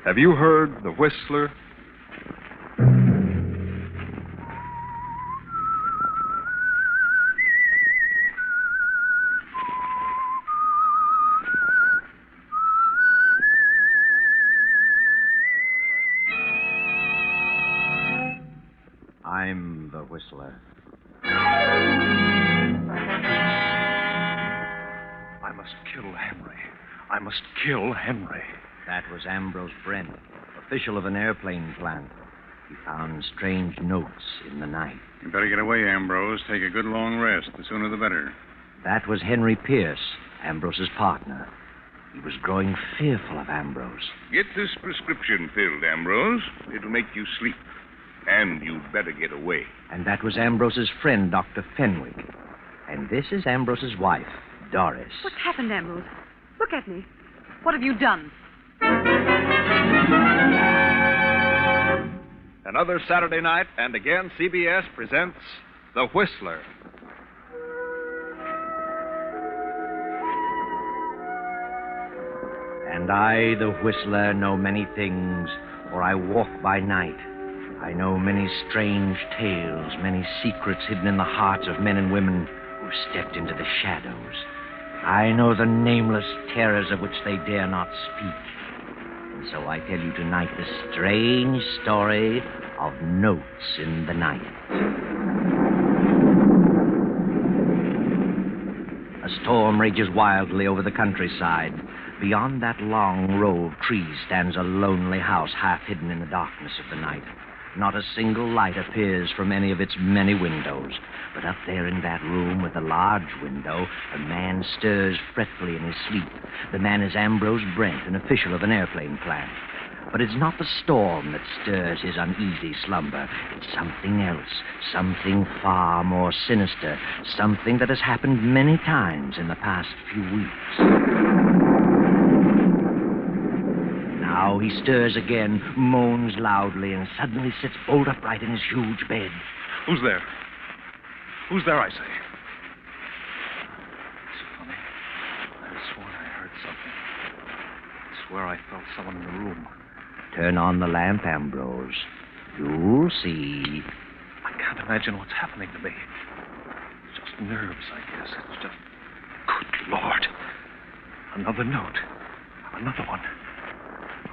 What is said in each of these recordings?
Have you heard the Whistler? I'm the Whistler. I must kill Henry. I must kill Henry. That was Ambrose Brent, official of an airplane plant. He found strange notes in the night. You better get away, Ambrose. Take a good long rest. The sooner the better. That was Henry Pierce, Ambrose's partner. He was growing fearful of Ambrose. Get this prescription filled, Ambrose. It'll make you sleep. And you'd better get away. And that was Ambrose's friend, Dr. Fenwick. And this is Ambrose's wife, Doris. What's happened, Ambrose? Look at me. What have you done? Another Saturday night, and again CBS presents The Whistler. And I, the Whistler, know many things, for I walk by night. I know many strange tales, many secrets hidden in the hearts of men and women who've stepped into the shadows. I know the nameless terrors of which they dare not speak. And so I tell you tonight the strange story of Notes in the Night. A storm rages wildly over the countryside. Beyond that long row of trees stands a lonely house half hidden in the darkness of the night. Not a single light appears from any of its many windows. But up there in that room with a large window, a man stirs fretfully in his sleep. The man is Ambrose Brent, an official of an airplane plant. But it's not the storm that stirs his uneasy slumber. It's something else, something far more sinister, something that has happened many times in the past few weeks. Now he stirs again, moans loudly, and suddenly sits bolt upright in his huge bed. Who's there? Who's there, I say? It's funny. I swore I heard something. I swear I felt someone in the room. Turn on the lamp, Ambrose. You'll see. I can't imagine what's happening to me. It's just nerves, I guess. It's just... Good Lord. Another note. Another one.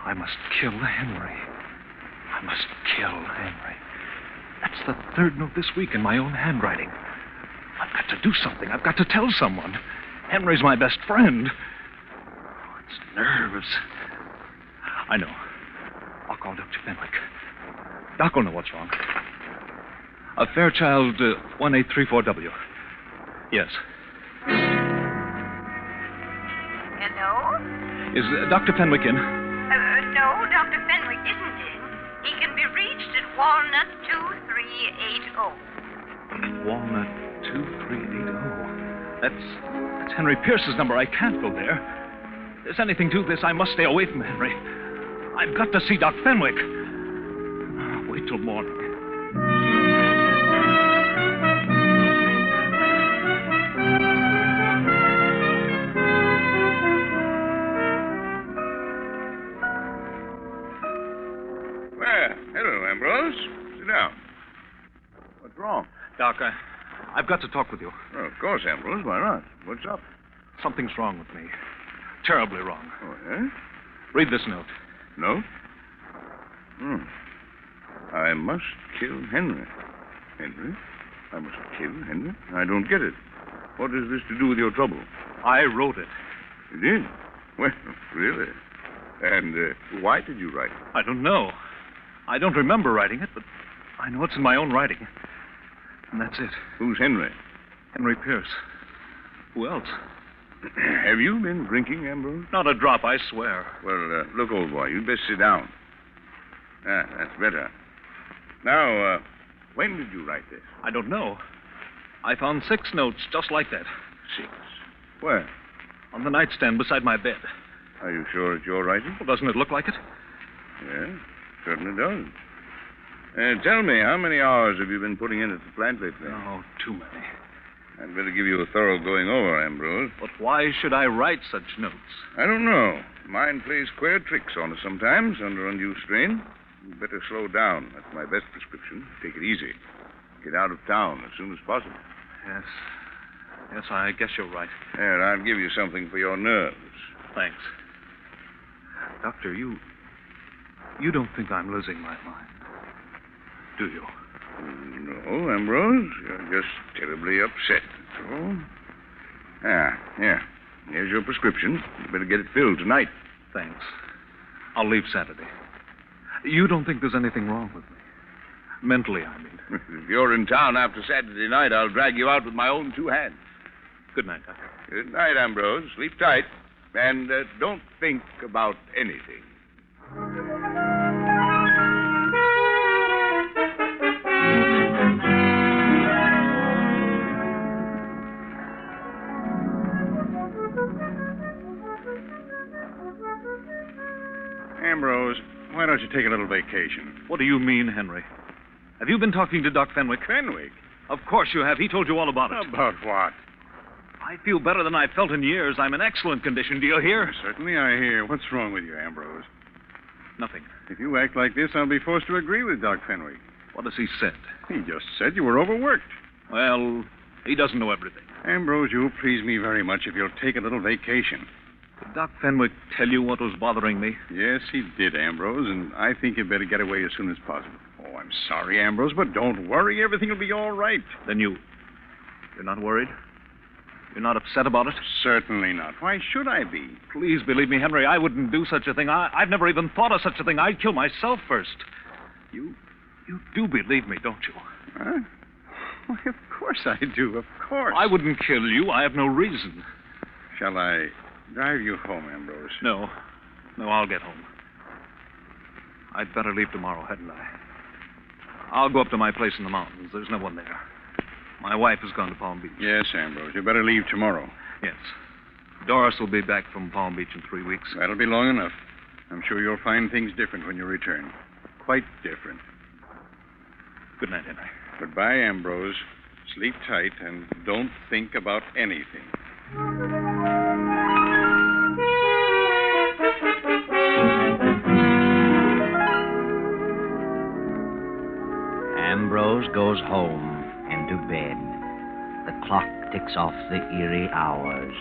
I must kill Henry. I must kill Henry. That's the third note this week in my own handwriting. I've got to do something. I've got to tell someone. Henry's my best friend. Oh, it's nerves. I know. I'll call Dr. Fenwick. Doc will know what's wrong. Fairchild 1834W. Yes. Hello? Is Dr. Fenwick in? No, Dr. Fenwick isn't in. He can be reached at Walnut 2380. Walnut 2380. That's Henry Pierce's number. I can't go there. If there's anything to this, I must stay away from Henry. I've got to see Doc Fenwick. Wait till morning. Well, hello, Ambrose. Sit down. What's wrong? Doc, I've got to talk with you. Oh, of course, Ambrose. Why not? What's up? Something's wrong with me. Terribly wrong. Oh, yeah? Read this note. No? I must kill Henry. Henry? I must kill Henry? I don't get it. What has this to do with your trouble? I wrote it. You did? Well, really? And why did you write it? I don't know. I don't remember writing it, but I know it's in my own writing. And that's it. Who's Henry? Henry Pierce. Who else? Have you been drinking, Ambrose? Not a drop, I swear. Well, look, old boy, you'd best sit down. Ah, that's better. Now, when did you write this? I don't know. I found 6 notes just like that. 6? Where? On the nightstand beside my bed. Are you sure it's your writing? Well, doesn't it look like it? Yeah, certainly does. Tell me, how many hours have you been putting in at the plant lately? Oh, too many. I'd better give you a thorough going over, Ambrose. But why should I write such notes? I don't know. Mind plays queer tricks on us sometimes under undue strain. You better slow down. That's my best prescription. Take it easy. Get out of town as soon as possible. Yes. Yes, I guess you're right. Here, I'll give you something for your nerves. Thanks. Doctor, you don't think I'm losing my mind, do you? No, Ambrose. You're just terribly upset, that's all. Here. Here's your prescription. You better get it filled tonight. Thanks. I'll leave Saturday. You don't think there's anything wrong with me? Mentally, I mean. If you're in town after Saturday night, I'll drag you out with my own two hands. Good night, Doctor. Good night, Ambrose. Sleep tight. And don't think about anything. Ambrose, why don't you take a little vacation? What do you mean, Henry? Have you been talking to Doc Fenwick? Fenwick? Of course you have. He told you all about it. About what? I feel better than I've felt in years. I'm in excellent condition. Do you hear? Certainly I hear. What's wrong with you, Ambrose? Nothing. If you act like this, I'll be forced to agree with Doc Fenwick. What has he said? He just said you were overworked. Well, he doesn't know everything. Ambrose, you'll please me very much if you'll take a little vacation. Did Doc Fenwick tell you what was bothering me? Yes, he did, Ambrose, and I think you'd better get away as soon as possible. Oh, I'm sorry, Ambrose, but don't worry. Everything will be all right. Then you're not worried? You're not upset about it? Certainly not. Why should I be? Please believe me, Henry, I wouldn't do such a thing. I've never even thought of such a thing. I'd kill myself first. You do believe me, don't you? Huh? Why, of course I do, of course. I wouldn't kill you. I have no reason. Shall I drive you home, Ambrose? No, I'll get home. I'd better leave tomorrow, hadn't I? I'll go up to my place in the mountains. There's no one there. My wife has gone to Palm Beach. Yes, Ambrose. You better leave tomorrow. Yes. Doris will be back from Palm Beach in 3 weeks. That'll be long enough. I'm sure you'll find things different when you return. Quite different. Good night, Henry. Goodbye, Ambrose. Sleep tight and don't think about anything. Ambrose goes home and to bed. The clock ticks off the eerie hours.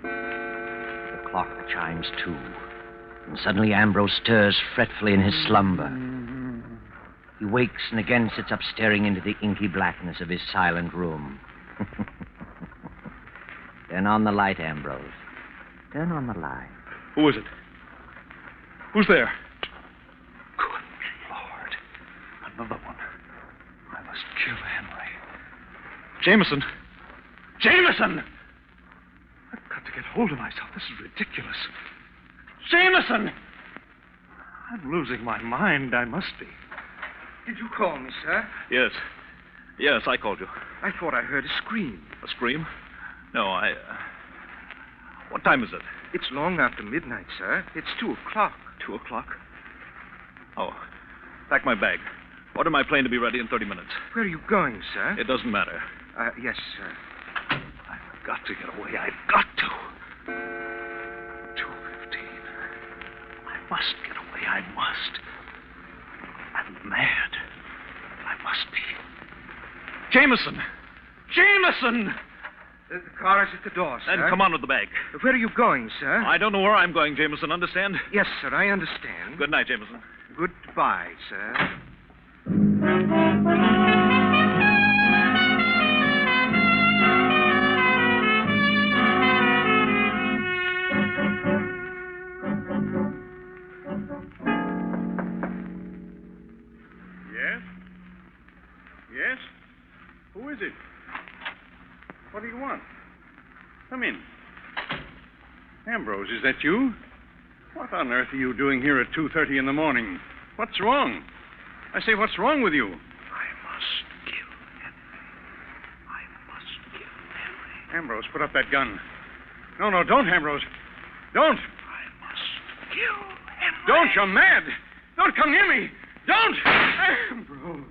The clock chimes 2. And suddenly Ambrose stirs fretfully in his slumber. He wakes and again sits up staring into the inky blackness of his silent room. Turn on the light, Ambrose. Turn on the light. Who is it? Who's there? Good Lord. Another one. I must kill Henry. Jameson! Jameson! I've got to get hold of myself. This is ridiculous. Jameson! I'm losing my mind. I must be. Did you call me, sir? Yes. Yes, I called you. I thought I heard a scream. A scream? No, What time is it? It's long after midnight, sir. It's 2:00. 2:00? Oh. Pack my bag. Order my plane to be ready in 30 minutes. Where are you going, sir? It doesn't matter. Yes, sir. I've got to get away. I've got to. 2:15. I must get away. I must. I'm mad. I must be. Jameson! Jameson! The car is at the door, sir. Then come on with the bag. Where are you going, sir? I don't know where I'm going, Jameson. Understand? Yes, sir, I understand. Good night, Jameson. Goodbye, sir. Yes? Yes? Who is it? What do you want? Come in. Ambrose, is that you? What on earth are you doing here at 2:30 in the morning? What's wrong? I say, what's wrong with you? I must kill Henry. I must kill Henry. Ambrose, put up that gun. No, don't, Ambrose. Don't. I must kill Henry. Don't, you're mad. Don't come near me. Don't. Ambrose.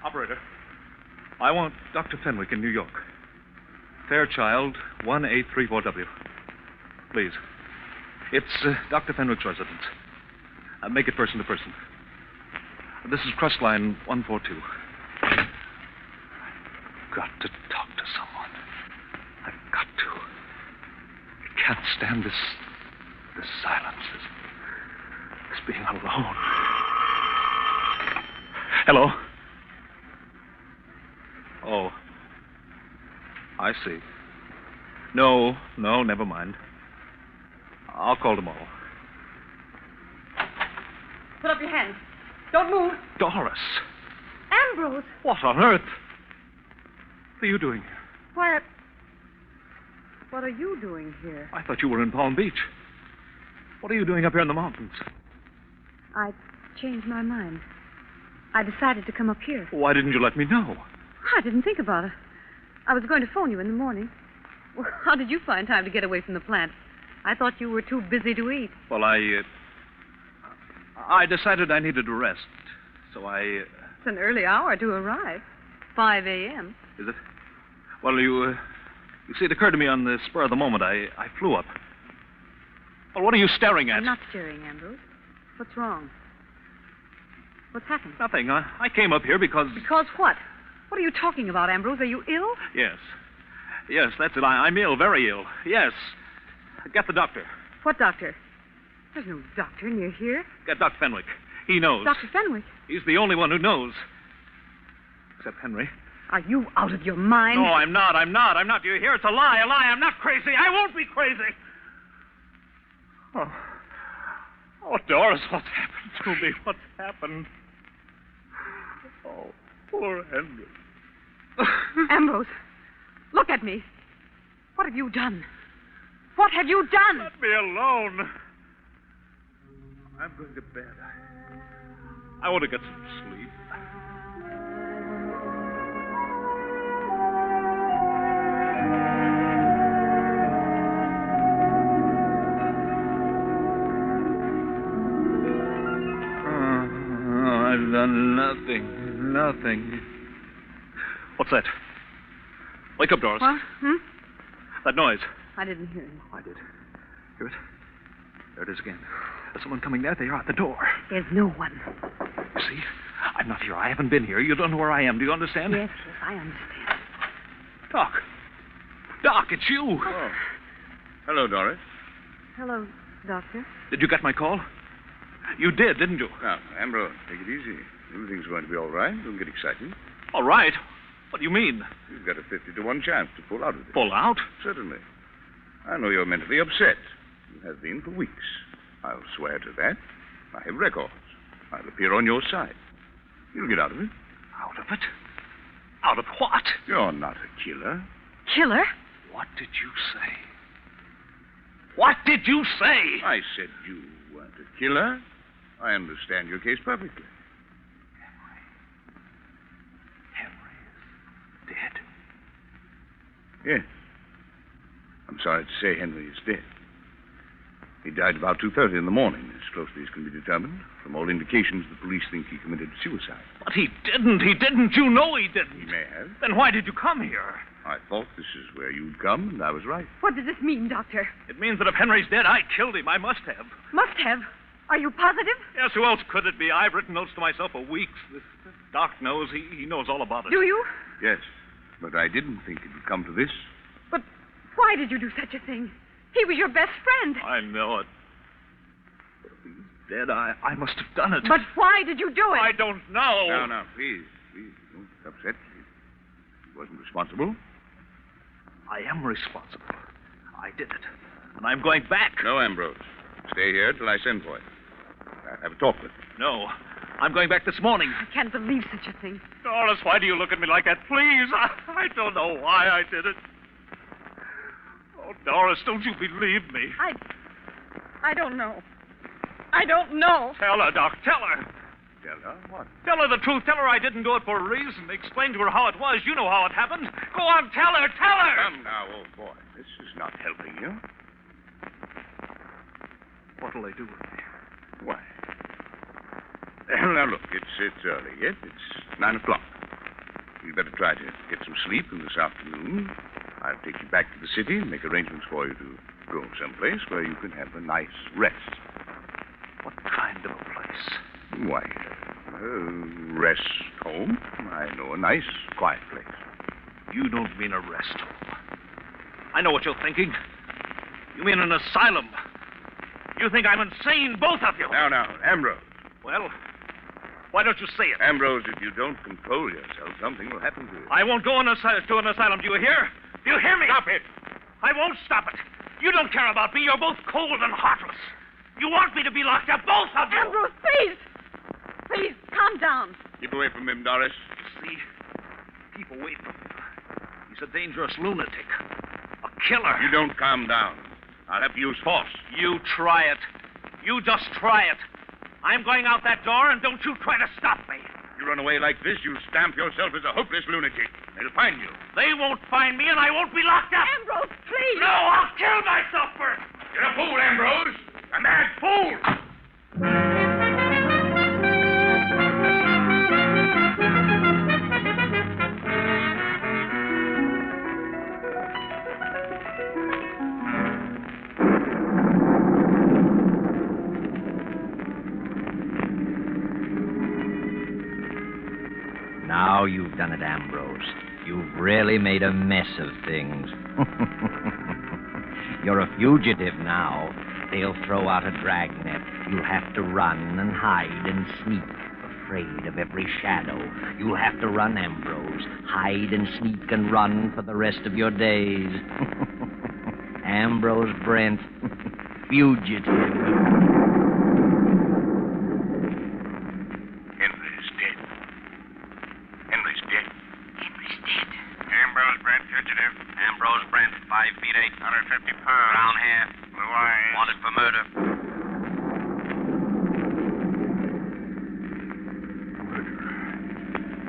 Operator, I want Dr. Fenwick in New York. Fairchild, 1834W. Please. It's Dr. Fenwick's residence. Make it person to person. This is Crestline 142. I've got to talk to someone. I've got to. I can't stand this silence, this being alone. Hello? Oh. I see. No, never mind. I'll call tomorrow. Put up your hands. Don't move. Doris! Ambrose! What on earth? What are you doing here? Why, what are you doing here? I thought you were in Palm Beach. What are you doing up here in the mountains? I changed my mind. I decided to come up here. Why didn't you let me know? I didn't think about it. I was going to phone you in the morning. Well, how did you find time to get away from the plant? I thought you were too busy to eat. Well, I decided I needed to rest. So It's an early hour to arrive. 5 a.m. Is it? Well, you see, it occurred to me on the spur of the moment. I flew up. Well, what are you staring at? I'm not staring, Ambrose. What's wrong? What's happened? Nothing. I came up here because... Because what? What are you talking about, Ambrose? Are you ill? Yes. Yes, that's it. I'm ill, very ill. Yes. Get the doctor. What doctor? There's no doctor near here. Get Dr. Fenwick. He knows. Dr. Fenwick? He's the only one who knows. Except Henry. Are you out of your mind? No, I'm not. Do you hear? It's a lie. I'm not crazy. I won't be crazy. Oh, Doris, what's happened to me? What's happened? Oh, poor Henry. Ambrose, look at me. What have you done? What have you done? Let me alone. I'm going to bed. I want to get some sleep. I've done nothing. What's that? Wake up, Doris. What? That noise. I didn't hear it. I did. Hear it? There it is again. There's someone coming there. They are at the door. There's no one. You see? I'm not here. I haven't been here. You don't know where I am. Do you understand? Yes, I understand. Doc, it's you. Oh. Hello, Doris. Hello, Doctor. Did you get my call? You did, didn't you? Now, Ambrose, take it easy. Everything's going to be all right. Don't get excited. All right. What do you mean? You've got a 50-1 chance to pull out of this. Pull out? Certainly. I know you're mentally upset. You have been for weeks. I'll swear to that. I have records. I'll appear on your side. You'll get out of it. Out of it? Out of what? You're not a killer. Killer? What did you say? What did you say? I said you weren't a killer. I understand your case perfectly. Henry is dead. Yes. I'm sorry to say Henry is dead. He died about 2:30 in the morning, as closely as can be determined. From all indications, the police think he committed suicide. But he didn't. You know he didn't. He may have. Then why did you come here? I thought this is where you'd come, and I was right. What does this mean, Doctor? It means that if Henry's dead, I killed him. I must have. Must have. Are you positive? Yes, who else could it be? I've written notes to myself for weeks. This Doc knows. He knows all about it. Do you? Yes, but I didn't think it would come to this. But why did you do such a thing? He was your best friend. I know it. But if he's dead, I must have done it. But why did you do it? I don't know. Now, please, don't get upset. He wasn't responsible. I am responsible. I did it. And I'm going back. No, Ambrose. Stay here till I send for you. I'll have a talk with you. No. I'm going back this morning. I can't believe such a thing. Doris, why do you look at me like that? Please. I don't know why I did it. Oh, Doris, don't you believe me? I don't know. I don't know. Tell her, Doc. Tell her. Tell her what? Tell her the truth. Tell her I didn't do it for a reason. Explain to her how it was. You know how it happened. Go on, tell her. Tell her. Come now, old boy. This is not helping you. What'll they do with me? Why? Now, look, it's early yet. It's 9 o'clock. You'd better try to get some sleep in this afternoon. I'll take you back to the city and make arrangements for you to go someplace where you can have a nice rest. What kind of a place? Why, rest home. I know a nice, quiet place. You don't mean a rest home. I know what you're thinking. You mean an asylum. You think I'm insane, both of you. Now, Ambrose. Well, why don't you say it? Ambrose, if you don't control yourself, something will happen to you. I won't go to an asylum. Do you hear? Do you hear me? Stop it. I won't stop it. You don't care about me. You're both cold and heartless. You want me to be locked up, both of you. Ambrose, please. Please, calm down. Keep away from him, Doris. You see? Keep away from him. He's a dangerous lunatic. A killer. You don't calm down. I'll have to use force. You try it. You just try it. I'm going out that door, and don't you try to stop me. You run away like this, you stamp yourself as a hopeless lunatic. They'll find you. They won't find me, and I won't be locked up. Ambrose, please. No, I'll kill myself first. You're a fool, Ambrose. A mad fool. Now you've done it, Ambrose. You've really made a mess of things. You're a fugitive now. They'll throw out a dragnet. You'll have to run and hide and sneak, afraid of every shadow. You'll have to run, Ambrose. Hide and sneak and run for the rest of your days. Ambrose Brent, fugitive. Ambrose Brent, fugitive. Ambrose Brent, 5 feet 8, 150 pounds. Brown hair. Blue eyes. Wanted for murder.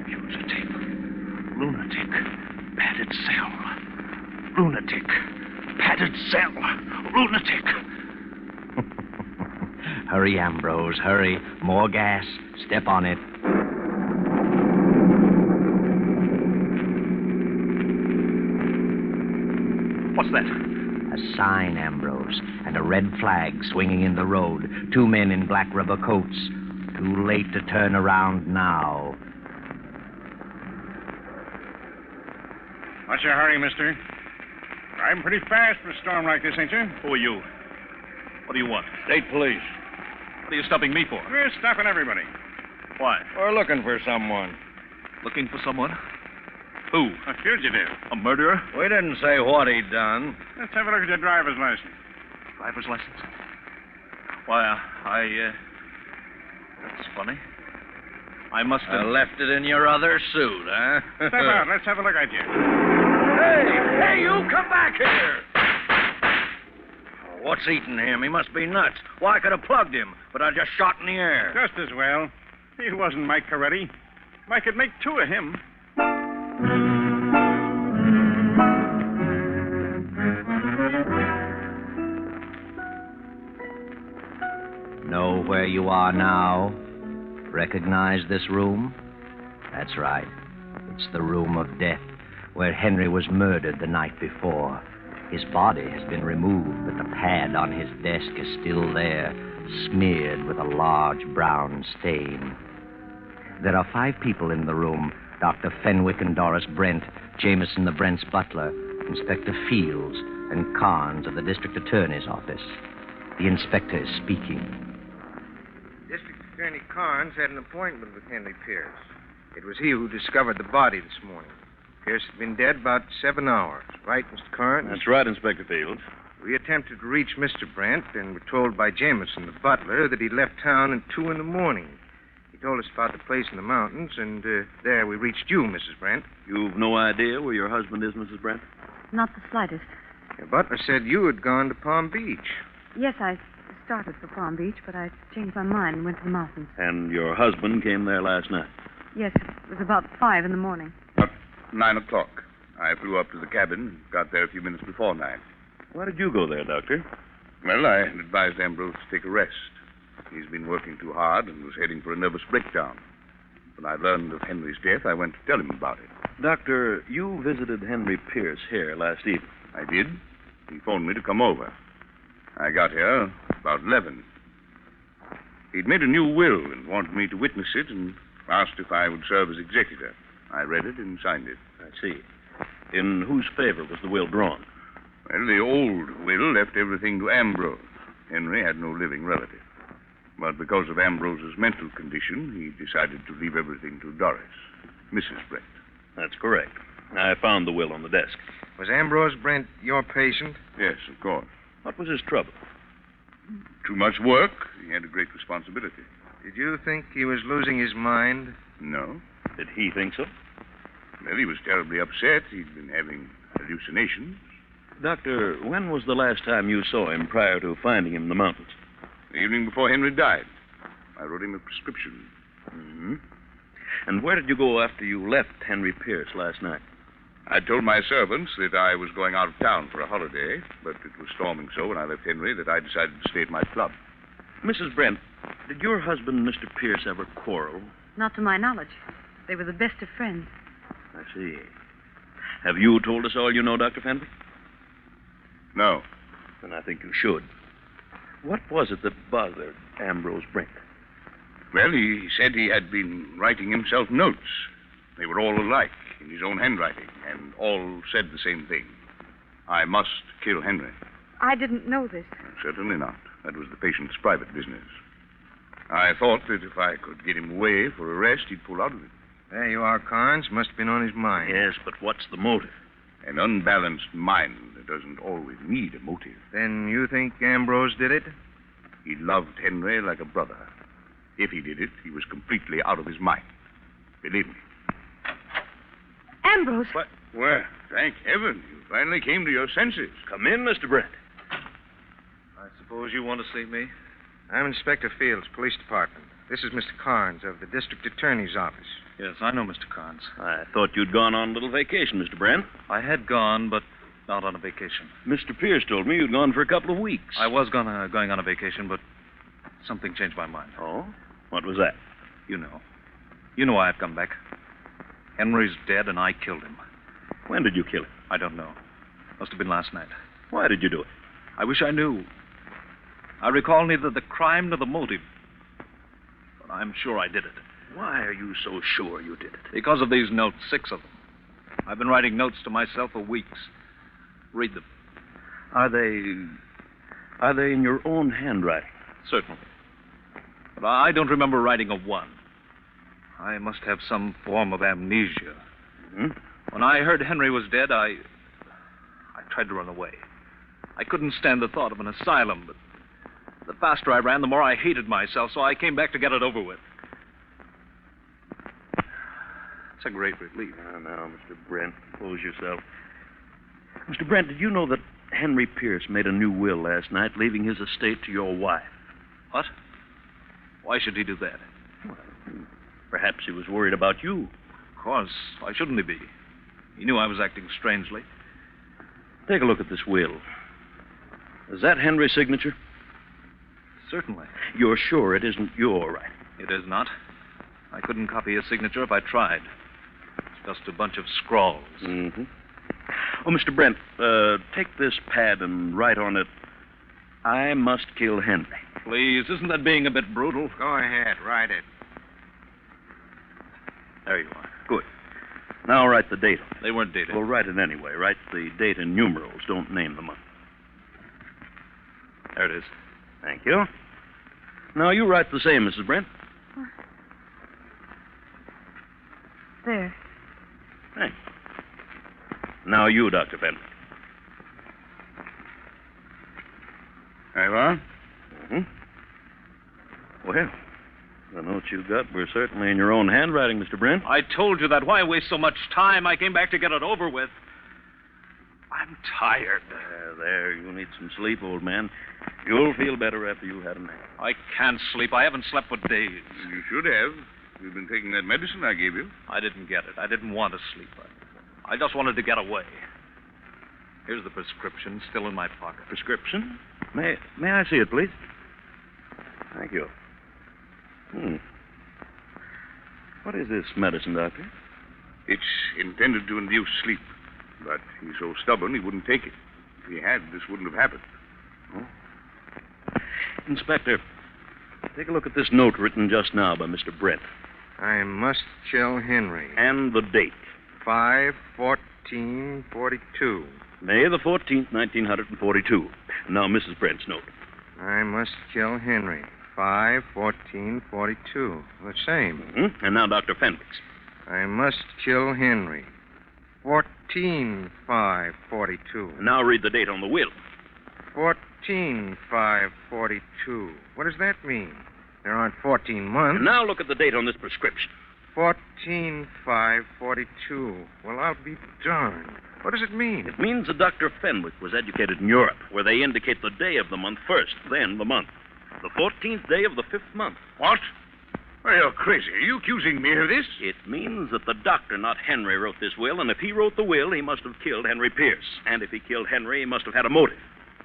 Fugitive. Lunatic. Padded cell. Lunatic. Padded cell. Lunatic. Hurry, Ambrose, hurry. More gas. Step on it. What's that? A sign, Ambrose, and a red flag swinging in the road. 2 men in black rubber coats. Too late to turn around now. What's your hurry, mister? Driving pretty fast for a storm like this, ain't you? Who are you? What do you want? State police. What are you stopping me for? We're stopping everybody. Why? We're looking for someone. Looking for someone? Who? A fugitive. A murderer? We didn't say what he'd done. Let's have a look at your driver's license. Driver's license? Why, that's funny. I must have... left it in your other suit, huh? Step out. Let's have a look at you. Hey, you come back here. What's eating him? He must be nuts. Well, I could have plugged him, but I just shot in the air. Just as well. He wasn't Mike Coretti. I could make 2 of him. Know where you are now? Recognize this room? That's right. It's the room of death, where Henry was murdered the night before. His body has been removed, but the pad on his desk is still there, smeared with a large brown stain. There are 5 people in the room: Dr. Fenwick and Doris Brent, Jameson the Brent's butler, Inspector Fields, and Carnes of the district attorney's office. The inspector is speaking. District Attorney Carnes had an appointment with Henry Pierce. It was he who discovered the body this morning. Pierce had been dead about 7 hours. Right, Mr. Carnes? That's right, Inspector Fields. We attempted to reach Mr. Brent and were told by Jameson, the butler, that he left town at 2 in the morning. He told us about the place in the mountains, and there we reached you, Mrs. Brent. You've no idea where your husband is, Mrs. Brent? Not the slightest. Your butler said you had gone to Palm Beach. Yes, I started for Palm Beach, but I changed my mind and went to the mountains. And your husband came there last night? Yes, it was about 5 in the morning. About 9 o'clock. I flew up to the cabin and got there a few minutes before 9. Why did you go there, Doctor? Well, I had advised Ambrose to take a rest. He's been working too hard and was heading for a nervous breakdown. When I learned of Henry's death, I went to tell him about it. Doctor, you visited Henry Pierce here last evening. I did. He phoned me to come over. I got here about 11. He'd made a new will and wanted me to witness it and asked if I would serve as executor. I read it and signed it. I see. In whose favor was the will drawn? Well, the old will left everything to Ambrose. Henry had no living relative. But because of Ambrose's mental condition, he decided to leave everything to Doris, Mrs. Brent. That's correct. I found the will on the desk. Was Ambrose Brent your patient? Yes, of course. What was his trouble? Too much work. He had a great responsibility. Did you think he was losing his mind? No. Did he think so? Well, he was terribly upset. He'd been having hallucinations. Doctor, when was the last time you saw him prior to finding him in the mountains? The evening before Henry died. I wrote him a prescription. Mm-hmm. And where did you go after you left Henry Pierce last night? I told my servants that I was going out of town for a holiday, but it was storming so when I left Henry that I decided to stay at my club. Mrs. Brent, did your husband, Mr. Pierce, ever quarrel? Not to my knowledge. They were the best of friends. I see. Have you told us all you know, Dr. Fenwick? No. Then I think you should. What was it that bothered Ambrose Brent? Well, he said he had been writing himself notes. They were all alike, in his own handwriting, and all said the same thing. I must kill Henry. I didn't know this. Certainly not. That was the patient's private business. I thought that if I could get him away for a rest, he'd pull out of it. There you are, Carnes. Must have been on his mind. Yes, but what's the motive? An unbalanced mind doesn't always need a motive. Then you think Ambrose did it? He loved Henry like a brother. If he did it, he was completely out of his mind. Believe me. Ambrose! What? Well, thank heaven. You finally came to your senses. Come in, Mr. Brent. I suppose you want to see me? I'm Inspector Fields, Police Department. This is Mr. Carnes of the District Attorney's Office. Yes, I know Mr. Carnes. I thought you'd gone on a little vacation, Mr. Brent. I had gone, but not on a vacation. Mr. Pierce told me you'd gone for a couple of weeks. I was going on a vacation, but something changed my mind. Oh? What was that? You know. You know why I've come back. Henry's dead, and I killed him. When did you kill him? I don't know. Must have been last night. Why did you do it? I wish I knew. I recall neither the crime nor the motive. But I'm sure I did it. Why are you so sure you did it? Because of these notes, 6 of them. I've been writing notes to myself for weeks. Read them. Are they in your own handwriting? Certainly. But I don't remember writing a one. I must have some form of amnesia. Hmm? When I heard Henry was dead, I tried to run away. I couldn't stand the thought of an asylum, but the faster I ran, the more I hated myself, so I came back to get it over with. It's a great relief. Now, Mr. Brent, compose yourself. Mr. Brent, did you know that Henry Pierce made a new will last night, leaving his estate to your wife? What? Why should he do that? Well, perhaps he was worried about you. Of course. Why shouldn't he be? He knew I was acting strangely. Take a look at this will. Is that Henry's signature? Certainly. You're sure it isn't your writing? It is not. I couldn't copy his signature if I tried. It's just a bunch of scrawls. Mm-hmm. Oh, Mr. Brent, take this pad and write on it, I must kill Henry. Please, isn't that being a bit brutal? Go ahead, write it. There you are. Good. Now write the date on it. They weren't dated. Well, write it anyway. Write the date in numerals. Don't name the month. There it is. Thank you. Now you write the same, Mrs. Brent. There. Thanks. Now you, Dr. Fenwick. There you are. Mm-hmm. Well, The notes you got were certainly in your own handwriting, Mr. Brent. I told you that. Why waste so much time? I came back to get it over with. I'm tired. There, you need some sleep, old man. You'll feel better after you've had a nap. I can't sleep. I haven't slept for days. You should have. You've been taking that medicine I gave you. I didn't get it. I didn't want to sleep. I just wanted to get away. Here's the prescription, still in my pocket. Prescription? May I see it, please? Thank you. What is this medicine, Doctor? It's intended to induce sleep, but he's so stubborn he wouldn't take it. If he had, this wouldn't have happened. Inspector, take a look at this note written just now by Mr. Brent. I must kill Henry. And the date. 5/14/42. May the 14th, 1942. Now, Mrs. Brent's note. I must kill Henry. 5/14/42. The same. Mm-hmm. And now Dr. Fenwick's. I must kill Henry. 14/5/42. And now read the date on the will. 14/5/42. What does that mean? There aren't 14 months. And now look at the date on this prescription. 14/5/42. Well, I'll be darned. What does it mean? It means that Dr. Fenwick was educated in Europe, where they indicate the day of the month first, then the month. The 14th day of the 5th month. What? Well, you're crazy. Are you accusing me of this? It means that the doctor, not Henry, wrote this will, and if he wrote the will, he must have killed Henry Pierce. And if he killed Henry, he must have had a motive.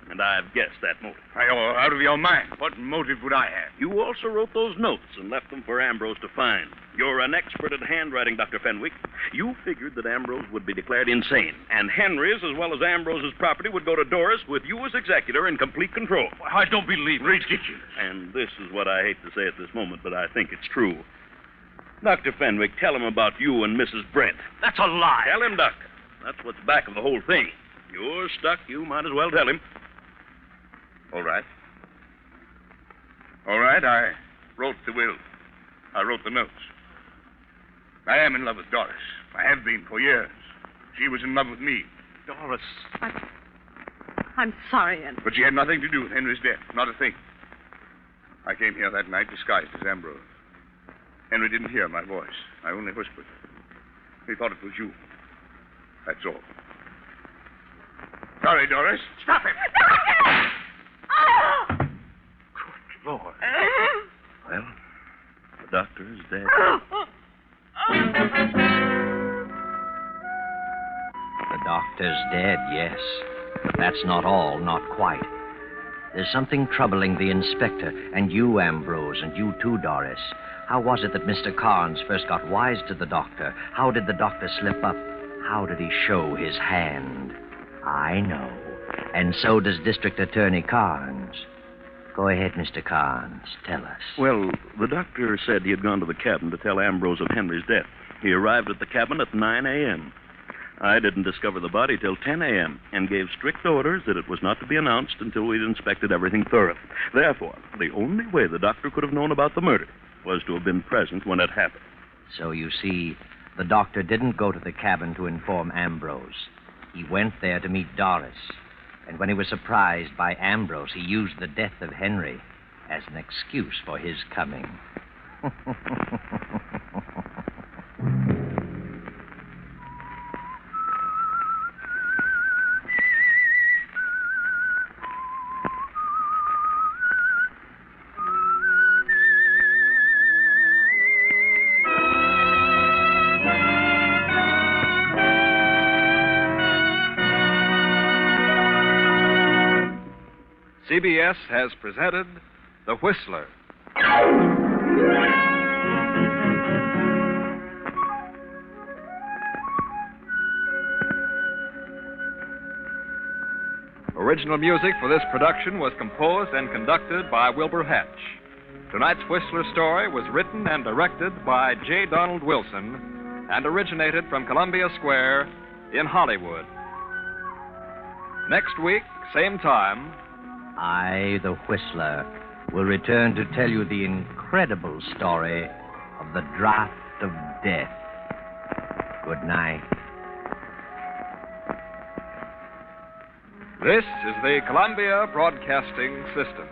And I've guessed that motive. You're out of your mind. What motive would I have? You also wrote those notes and left them for Ambrose to find. You're an expert at handwriting, Dr. Fenwick. You figured that Ambrose would be declared insane, and Henry's, as well as Ambrose's property, would go to Doris with you as executor in complete control. I don't believe it. Ridiculous. And this is what I hate to say at this moment, but I think it's true. Dr. Fenwick, tell him about you and Mrs. Brent. That's a lie. Tell him, Doctor. That's what's back of the whole thing. You're stuck. You might as well tell him. All right. All right, I wrote the will. I wrote the notes. I am in love with Doris. I have been for years. She was in love with me. Doris. I'm sorry, Henry. But she had nothing to do with Henry's death. Not a thing. I came here that night disguised as Ambrose. Henry didn't hear my voice. I only whispered. He thought it was you. That's all. Sorry, Doris. Stop him! Good Lord. Well, the doctor is dead. The doctor's dead, yes. But that's not all, not quite. There's something troubling the inspector, and you, Ambrose, and you too, Doris. How was it that Mr. Carnes first got wise to the doctor? How did the doctor slip up? How did he show his hand? I know. And so does District Attorney Carnes. Go ahead, Mr. Carnes. Tell us. Well, the doctor said he had gone to the cabin to tell Ambrose of Henry's death. He arrived at the cabin at 9 a.m. I didn't discover the body till 10 a.m. and gave strict orders that it was not to be announced until we'd inspected everything thoroughly. Therefore, the only way the doctor could have known about the murder was to have been present when it happened. So you see, the doctor didn't go to the cabin to inform Ambrose. He went there to meet Doris. And when he was surprised by Ambrose, he used the death of Henry as an excuse for his coming. CBS has presented The Whistler. Original music for this production was composed and conducted by Wilbur Hatch. Tonight's Whistler story was written and directed by J. Donald Wilson and originated from Columbia Square in Hollywood. Next week, same time, I, the Whistler, will return to tell you the incredible story of the Draft of Death. Good night. this is the Columbia Broadcasting System.